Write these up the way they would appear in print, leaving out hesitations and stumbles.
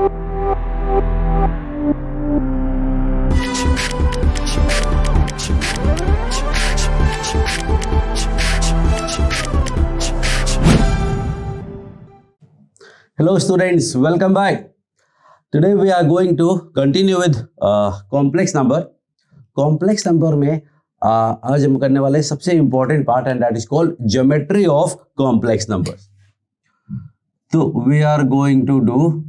Hello students, welcome back. Today we are going to continue with complex number. Complex number में आज हम करने वाले सबसे important part and that is called geometry of complex numbers. तो we are going to do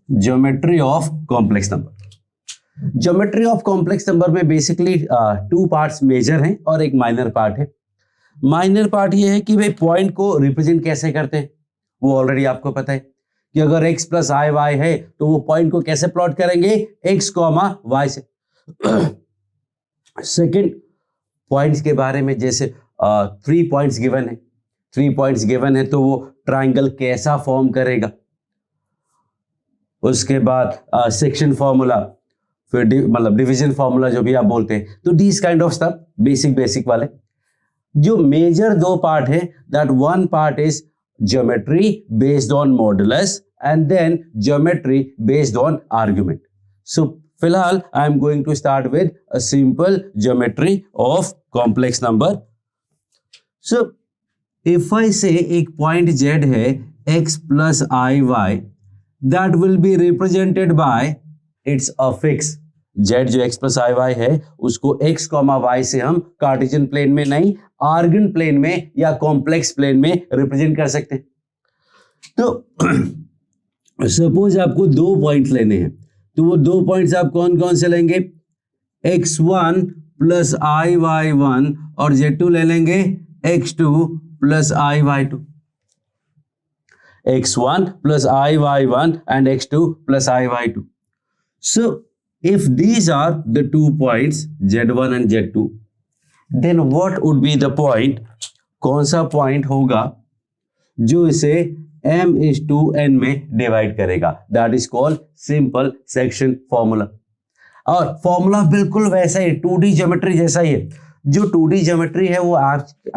geometry of complex number. Geometry of complex number में basically two parts major हैं और एक minor part है. माइनर पार्ट ये है कि भाई पॉइंट को रिप्रेजेंट कैसे करते हैं, वो ऑलरेडी आपको पता है कि अगर x प्लस आई वाई है तो वो पॉइंट को कैसे प्लॉट करेंगे, x कॉमा वाई से. सेकंड पॉइंट्स के बारे में, जैसे 3 पॉइंट्स गिवन है, 3 पॉइंट्स गिवन है तो वो ट्राइंगल कैसा फॉर्म करेगा. उसके बाद सेक्शन फॉर्मूला, फिर मतलब डिवीजन फॉर्मूला जो भी आप बोलते हैं, तो this kind of stuff basic वाले. जो मेजर दो पार्ट है, that one part is geometry based on modulus and then geometry based on argument. So फिलहाल I am going to start with a simple geometry of complex number. So if I say एक point z है x plus I y, that will be represented by its affix. z जो x plus आई y है उसको x comma Y से हम Cartesian plane में नहीं, argon plane में या कॉम्प्लेक्स प्लेन में रिप्रेजेंट कर सकते हैं. तो सपोज आपको 2 पॉइंट्स लेने हैं, तो वो 2 पॉइंट्स आप कौन कौन से लेंगे, x1 प्लस आई वाई वन और z2 ले लेंगे x2 plus I Y two. x1 plus I Y one and x2 plus I Y two. So if these are the 2 points z1 and z2, then what would be the point, कौन सा point होगा जो इसे m/n में divide करेगा, that is called simple section formula. और formula बिल्कुल वैसा ही 2D ज्योमेट्री जैसा ही है. जो 2D ज्योमेट्री है वो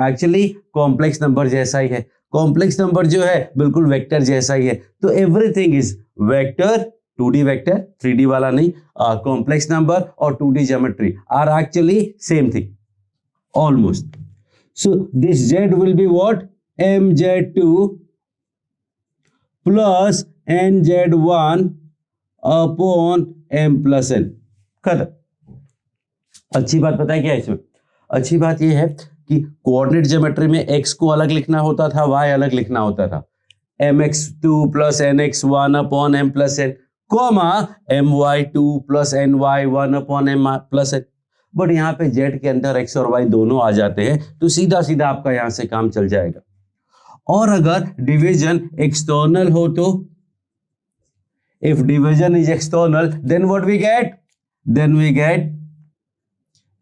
एक्चुअली कॉम्प्लेक्स नंबर जैसा ही है. कॉम्प्लेक्स नंबर जो है बिल्कुल वेक्टर जैसा ही है. तो everything is vector, 2D vector, 3D वाला नहीं. कॉम्प्लेक्स नंबर और 2D geometry are actually same thing almost. So this z will be what, mz2 plus nz1 upon m plus n. खत्म. अच्छी बात पता है क्या है इसमें? अच्छी बात यह है कि कोऑर्डिनेट ज्योमेट्री में x को अलग लिखना होता था, y अलग लिखना होता था. mx2 plus nx1 upon m plus n, comma my2 plus ny1 upon m plus n. But यहाँ पे z के अंदर x और y दोनों आ जाते हैं, तो सीधा सीधा आपका यहाँ से काम चल जाएगा. और अगर डिवीजन एक्सटर्नल हो तो, if division is external then what we get, then we get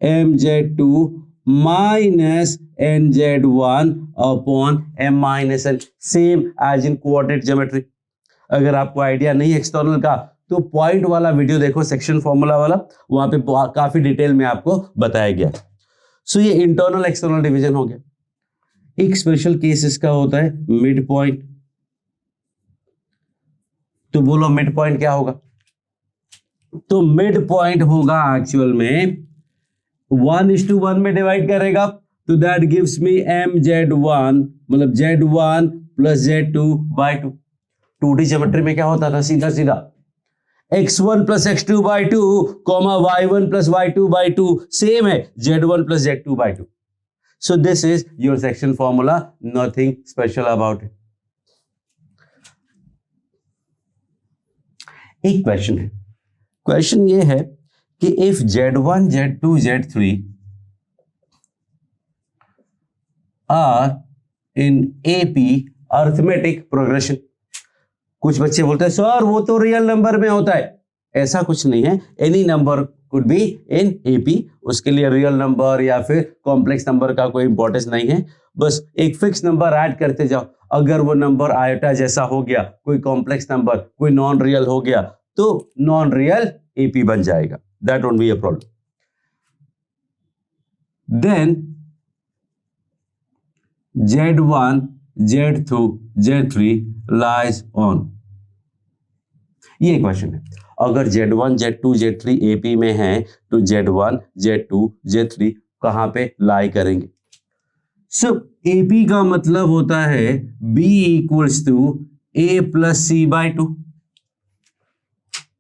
mz2 minus nz1 upon m minus n, same as in coordinate geometry. अगर आपको आइडिया नहीं एक्सटर्नल का तो पॉइंट वाला वीडियो देखो, सेक्शन फॉर्मूला वाला, वहां पे काफी डिटेल में आपको बताया गया. सो ये इंटरनल एक्सटर्नल डिवीजन हो गया. एक स्पेशल केस इसका होता है मिड पॉइंट. तो बोलो मिड पॉइंट क्या होगा? तो मिड पॉइंट होगा एक्चुअल में 1:1 में डिवाइड करेगा, तो दैट गिव्स मी mz1 मतलब z1 plus z2 bye 2. 2D geometry में क्या होता था, सीधा सीधा x1 plus x2 by 2 comma y1 plus y2 by 2, same है z1 plus z2 by 2. So this is your section formula, nothing special about it. एक question है, question ये है कि if z1 z2 z3 are in AP arithmetic progression. कुछ बच्चे बोलते हैं सर वो तो रियल नंबर में होता है. ऐसा कुछ नहीं है. Any number could be in AP. उसके लिए रियल नंबर या फिर कॉम्प्लेक्स नंबर का कोई इंपॉर्टेंस नहीं है. बस एक फिक्स नंबर ऐड करते जाओ. अगर वो नंबर आयोटा जैसा हो गया, कोई कॉम्प्लेक्स नंबर, कोई नॉन रियल हो गया, तो नॉन रियल AP बन जाएगा. That won't be a problem. Then z1 Z2 Z3 lies on? ये क्वेश्चन है। अगर Z1 Z2 Z3 AP में है तो Z1 Z2 Z3 कहाँ पे लाई करेंगे? सो AP का मतलब होता है B equals to A plus C by 2.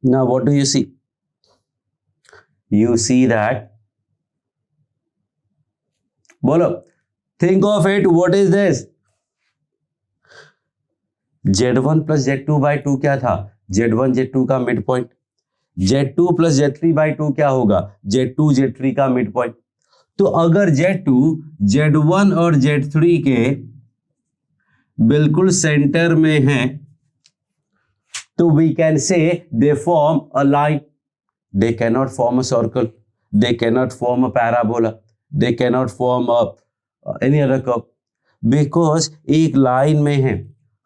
Now what do you see? You see that, बोलो, think of it, what is this? Z1 plus Z2 by 2 क्या था? Z1 Z2 का mid point. Z2 plus Z3 by 2 क्या होगा? Z2 Z3 का mid point. तो अगर Z2 Z1 और Z3 के बिल्कुल सेंटर में है तो we can say they form a line. They can not form a circle, they can not form a parabola, they can not form any other curve, because एक line में है।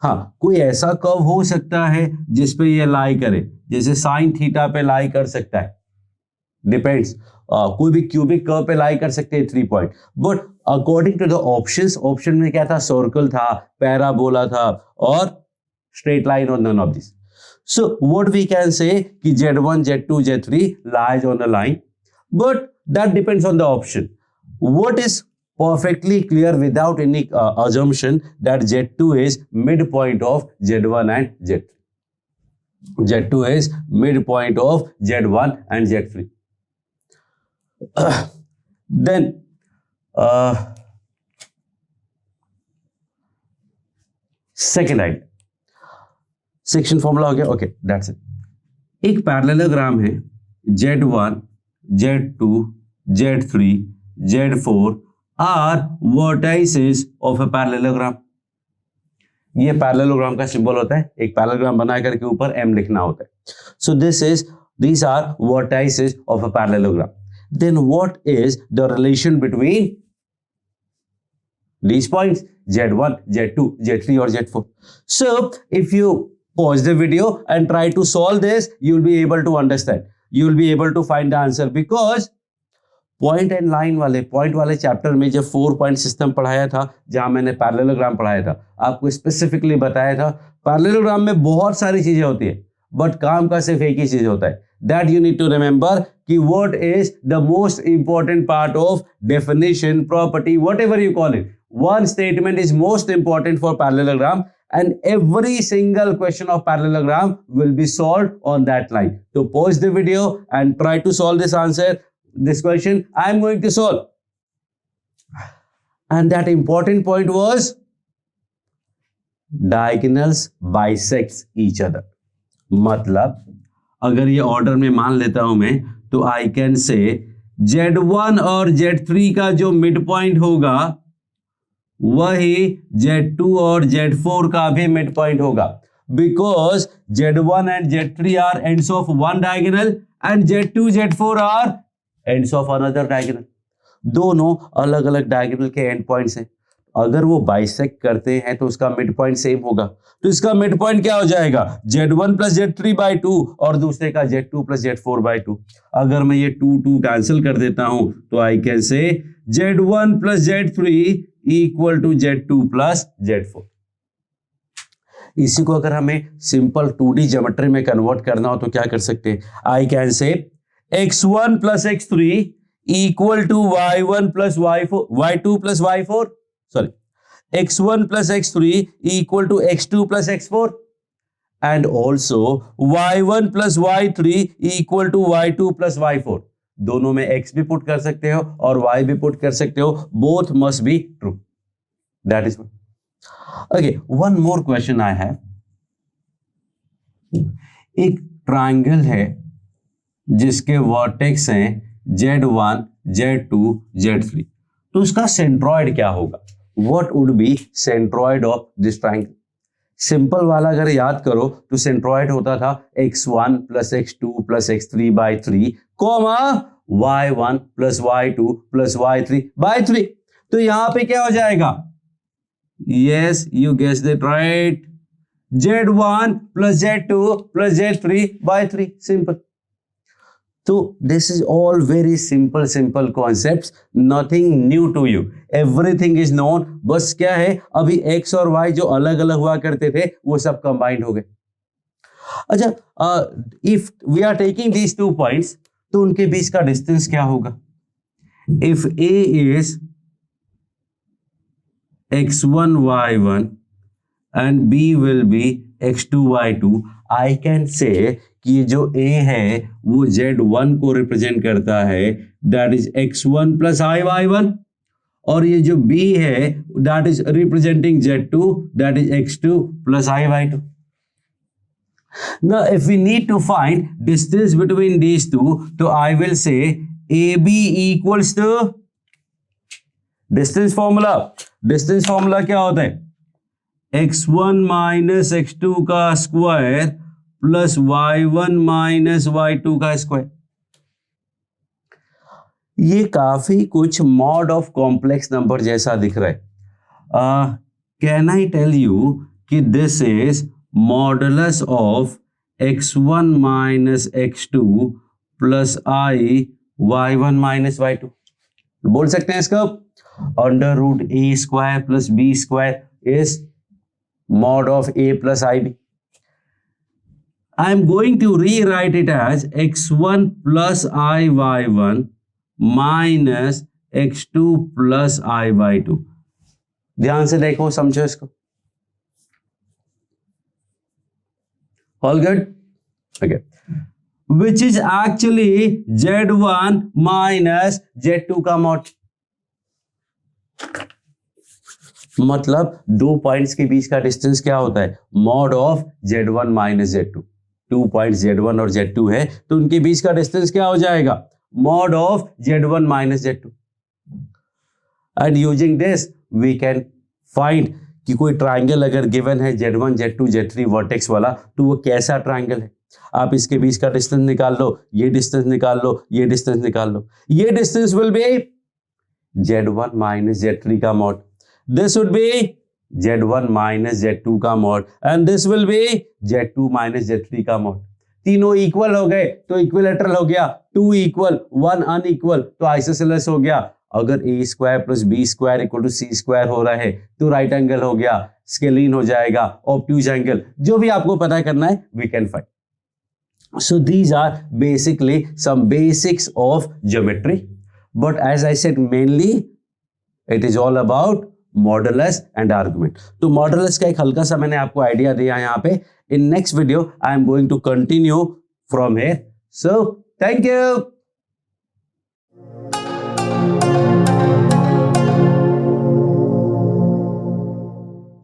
हाँ, कोई ऐसा कर्व हो सकता है जिसपे ये लाई करे, जैसे साइन थीटा पे लाई कर सकता है, डिपेंड्स। कोई भी क्यूबिक कर्व पे लाई कर सकते हैं 3 point, but according to the options, option में क्या था? सर्कल था, पैराबोला था और स्ट्रेट लाइन और none of this. So what we can say कि Z1 Z2 Z3 lies on a line, but that depends on the option. What is perfectly clear without any assumption that Z2 is midpoint of Z1 and Z3. Z2 is midpoint of Z1 and Z3. Then second idea, section formula हो गया। Okay, that's it. एक parallelogram है, Z1 Z2 Z3 Z4 are vertices of a parallelogram. ये parallelogram का symbol होता है, एक parallelogram बना करके ऊपर M लिखना होता है। सो these are vertices of a parallelogram. Then what is the relation between these points? Z1, Z2, Z3 or Z4. So if you pause the video and try to solve this, you will be able to understand. You will be able to find the answer, because point and line वाले, point वाले chapter में जब 4 point system पढ़ाया था, जहां मैंने parallelogram पढ़ाया था, आपको स्पेसिफिकली बताया था पैरेललोग्राम में बहुत सारी चीजें होती है, बट काम का सिर्फ एक ही चीज होता है, that you need to remember कि what is the most important part of definition, property, whatever you call it, one statement is most important for parallelogram, and every single question of parallelogram will be solved on that line. So pause the video and try to solve this question I am going to solve. And that important point was diagonals bisects each other. मतलब अगर ये order में मान लेता हूं मैं, तो I can say Z1 और Z3 का जो मिड पॉइंट होगा वही Z2 और Z4 का भी मिड पॉइंट होगा, because Z1 and Z3 are ends of one diagonal and Z2 Z4 are ends of another diagonal. दोनों अलग अलग डायगोनल के एंड पॉइंट्स हैं। अगर वो बाइसेक्ट करते हैं तो उसका मिड पॉइंट सेम होगा, तो इसका मिड पॉइंट क्या हो जाएगा? Z1 प्लस Z3 बाई 2 और दूसरे का Z2 प्लस Z4 बाई 2। अगर मैं ये 2 कैंसिल कर देता हूं तो आई कैन से Z1 plus Z3 equal to Z2 plus Z4। इसी को अगर हमें सिंपल 2D ज्योमेट्री में कन्वर्ट करना हो तो क्या कर सकते हैं? आई can say x1 plus x3 equal to y1 plus y4, y2 plus y4, sorry, x1 plus x3 equal to x2 plus x4, and also y1 plus y3 equal to y2 plus y4। दोनों में x भी put कर सकते हो और y भी put कर सकते हो, both must be true. That is okay. One more question I have. एक ट्रायंगल है जिसके वर्टेक्स हैं Z1 Z2 Z3, तो उसका सेंट्रॉइड क्या होगा? What would be centroid of this triangle? Simple वाला अगर याद करो तो सेंट्रॉइड होता था x1 plus x2 plus x3 by 3 comma y1 plus y2 plus y3 by 3। तो यहां पे क्या हो जाएगा? Yes, you guess it right, Z1 plus Z2 plus Z3 by 3, simple. तो this is all very simple concepts, nothing new to you, everything is known. बस क्या है, अभी x और y जो अलग अलग हुआ करते थे वो सब कंबाइंड हो गए। अच्छा, if we are taking these 2 points, तो उनके बीच का डिस्टेंस क्या होगा? If a is x1 y1 and b will be x2 y2, I can say कि ये जो a है वो z1 को रिप्रेजेंट करता है, that is x1 plus i y1, और ये जो b है that is representing z2, that is x2 plus i y2. Now if we need to find distance between these two, तो I will say AB equals to distance formula. Distance formula क्या होता है? x1 minus x2 का square plus y1 minus y2 का square. ये काफी कुछ mod of complex number जैसा दिख रहा है। कैन आई टेल यू कि this is modulus of x1 minus x2 plus i y1 minus y2। बोल सकते हैं इसका under root a square plus b square is mod of a plus ib. I am going to rewrite it as x1 plus i y1 minus x2 plus i y2. ध्यान से देखो, समझो इसको। All good? Okay. Which is actually z1 minus z2 का mod. मतलब 2 points के बीच का distance क्या होता है? Mod of z1 minus z2। 2 points z1 और z2 है, तो उनके बीच का डिस्टेंस क्या हो जाएगा? Mod of z1 minus z2। And using this we can find कि कोई ट्राइंगल अगर गिवन है z1 z2 z3 वर्टेक्स वाला, तो वो कैसा ट्राइंगल है। आप इसके बीच का डिस्टेंस निकाल लो, ये डिस्टेंस निकाल लो, ये डिस्टेंस निकाल लो। ये distance will be z1 minus z3 का mod, this would be z1 minus z2 का mod, and this will be z2 minus z3 का mod। तीनों इक्वल हो गए तो इक्विलेटरल हो गया, 2 इक्वल 1 अनइक्वल तो आइसोसेलेस हो गया। अगर a square plus b square equal to c square हो रहा है तो राइट एंगल हो गया, स्केलीन हो जाएगा, ऑब्ट्यूज एंगल, जो भी आपको पता करना है we can find. So these are basically some basics of geometry, but as I said mainly it is all about modulus and argument. तो मॉडुलस का एक हल्का सा मैंने आपको आइडिया दिया यहाँ पे। In next video I am going to continue from here. So thank you.